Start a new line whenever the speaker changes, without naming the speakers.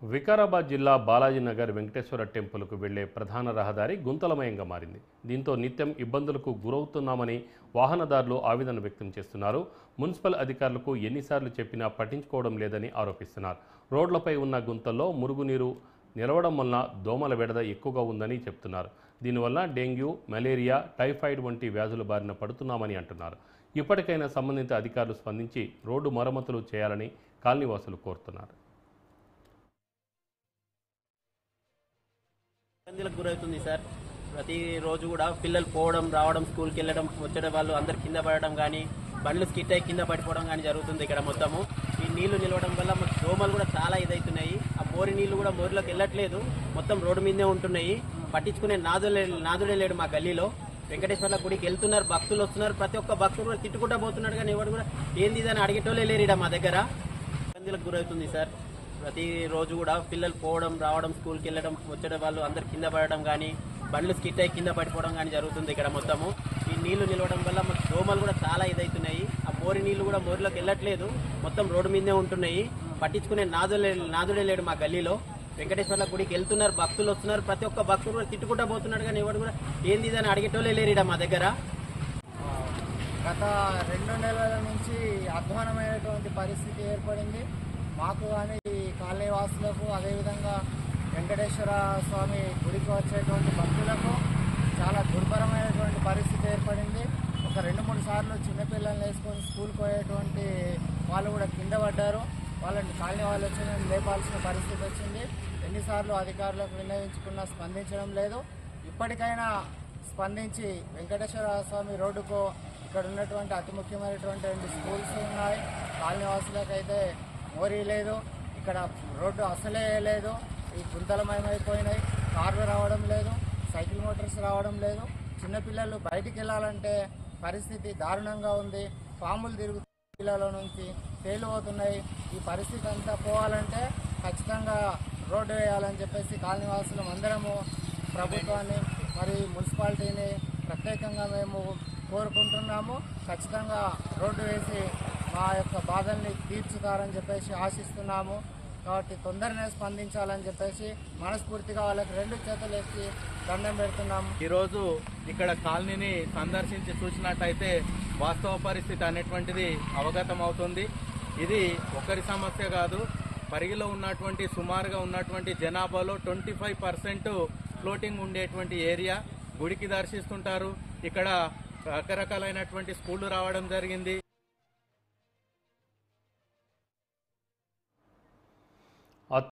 వికారాబాద్ జిల్లా బాలాజీనగర్ వెంకటేశ్వర టెంపుల్కు వెళ్లే ప్రధాన రహదారి గుంతలమయంగా మారింది. దీంతో నిత్యం ఇబ్బందులకు గురవుతున్నామని వాహనదారులు ఆవేదన వ్యక్తం చేస్తున్నారు. మున్సిపల్ అధికారులకు ఎన్నిసార్లు చెప్పినా పట్టించుకోవడం లేదని ఆరోపిస్తున్నారు. రోడ్లపై ఉన్న గుంతల్లో మురుగునీరు నిలవడం వలన దోమల బెడద ఎక్కువగా ఉందని చెప్తున్నారు. దీనివల్ల డెంగ్యూ, మలేరియా, టైఫాయిడ్ వంటి వ్యాధుల బారిన పడుతున్నామని అంటున్నారు. ఇప్పటికైనా సంబంధిత అధికారులు స్పందించి రోడ్డు మరమ్మతులు చేయాలని కాలనీవాసులు కోరుతున్నారు.
ఇబ్బందులకు గురవుతుంది సార్. ప్రతిరోజు కూడా పిల్లలు పోవడం రావడం, స్కూల్కి వెళ్ళడం, వచ్చే వాళ్ళు అందరు కింద పడడం కానీ, బండ్లు స్కిట్ అయ్యి కింద పడిపోవడం కానీ జరుగుతుంది. ఇక్కడ మొత్తము ఈ నీళ్లు నిలవడం వల్ల మాకు దోమలు కూడా చాలా ఇదవుతున్నాయి. ఆ మోరి నీళ్లు కూడా మోరిలోకి వెళ్ళట్లేదు, మొత్తం రోడ్డు మీదే ఉంటున్నాయి. పట్టించుకునే నాదుడే లేడు మా గల్లీలో. వెంకటేశ్వర్ల గుడికి వెళ్తున్నారు, భక్తులు వస్తున్నారు, ప్రతి ఒక్క భక్తులు కూడా తిట్టుకుంటూ పోతున్నాడు. కానీ ఎవరు కూడా ఏంది అని అడిగేటోళ్ళే లేరు ఇక్కడ మా దగ్గర. ఇబ్బందులకు గురవుతుంది సార్. ప్రతిరోజు కూడా పిల్లలు పోవడం రావడం, స్కూల్కి వెళ్ళడం, వచ్చే వాళ్ళు అందరు కింద పడడం కానీ, బండ్లు స్కిట్ అయ్యి కింద పడిపోవడం కానీ జరుగుతుంది. ఇక్కడ మొత్తము ఈ నీళ్లు నిలవడం వల్ల మాకు దోమలు కూడా చాలా ఇదవుతున్నాయి. ఆ మోరి నీళ్లు కూడా మోరిలోకి వెళ్ళట్లేదు, మొత్తం రోడ్డు మీదే ఉంటున్నాయి. పట్టించుకునే నాదుడే లేడు మా గల్లీలో. వెంకటేశ్వర్ల గుడికి వెళ్తున్నారు, భక్తులు వస్తున్నారు, ప్రతి ఒక్క భక్తులు కూడా తిట్టుకుంటూ పోతున్నాడు. కానీ ఎవరు కూడా ఏంది అని అడిగేటోళ్ళే లేరు ఇక్కడ మా దగ్గర.
గత 2 నెలల నుంచి అధ్వానమైనటువంటి పరిస్థితి ఏర్పడింది మాకు కానీ, కాలనీ వాసులకు, అదేవిధంగా వెంకటేశ్వర స్వామి గుడికి వచ్చేటువంటి భక్తులకు చాలా దుర్భరమైనటువంటి పరిస్థితి ఏర్పడింది. ఒక 2-3 సార్లు చిన్నపిల్లల్ని వేసుకొని స్కూల్కి పోయేటువంటి వాళ్ళు కూడా కింద పడ్డారు. వాళ్ళని కాలనీ వాళ్ళు వచ్చి లేపాల్సిన పరిస్థితి వచ్చింది. ఎన్నిసార్లు అధికారులకు విన్నవించుకున్నా స్పందించడం లేదు. ఇప్పటికైనా స్పందించి వెంకటేశ్వర స్వామి రోడ్డుకు ఇక్కడ ఉన్నటువంటి అతి ముఖ్యమైనటువంటి 2 స్కూల్స్ ఉన్నాయి. కాలనీ వాసులకైతే మోరీ లేదు, ఇక్కడ రోడ్డు అసలే లేదు. ఈ గుంతలమయమైపోయినాయి, కార్లు రావడం లేదు, సైకిల్ మోటార్స్ రావడం లేదు. చిన్నపిల్లలు బయటికి వెళ్ళాలంటే పరిస్థితి దారుణంగా ఉంది. పాములు తిరుగుతూ పిల్లల నుంచి తేలిపోతున్నాయి. ఈ పరిస్థితి అంతా పోవాలంటే ఖచ్చితంగా రోడ్డు వేయాలని చెప్పేసి కాలనీవాసులు అందరము ప్రభుత్వాన్ని మరి మున్సిపాలిటీని ప్రత్యేకంగా మేము కోరుకుంటున్నాము. ఖచ్చితంగా రోడ్డు వేసి మా యొక్క బాధల్ని తీర్చుతారని చెప్పేసి ఆశిస్తున్నాము. కాబట్టి తొందరనే స్పందించాలని చెప్పేసి మనస్ఫూర్తిగా వాళ్ళకి 2 చేతులు ఎత్తి దండం పెడుతున్నాము.
ఈరోజు ఇక్కడ కాలనీని సందర్శించి చూసినట్టయితే వాస్తవ పరిస్థితి అనేటువంటిది అవగతం అవుతుంది. ఇది ఒకరి సమస్య కాదు, పరిగిలో ఉన్నటువంటి సుమారుగా ఉన్నటువంటి జనాభాలో 25% ఫ్లోటింగ్ ఉండేటువంటి ఏరియా. గుడికి దర్శిస్తుంటారు, ఇక్కడ రకరకాలైనటువంటి స్కూళ్ళు రావడం జరిగింది.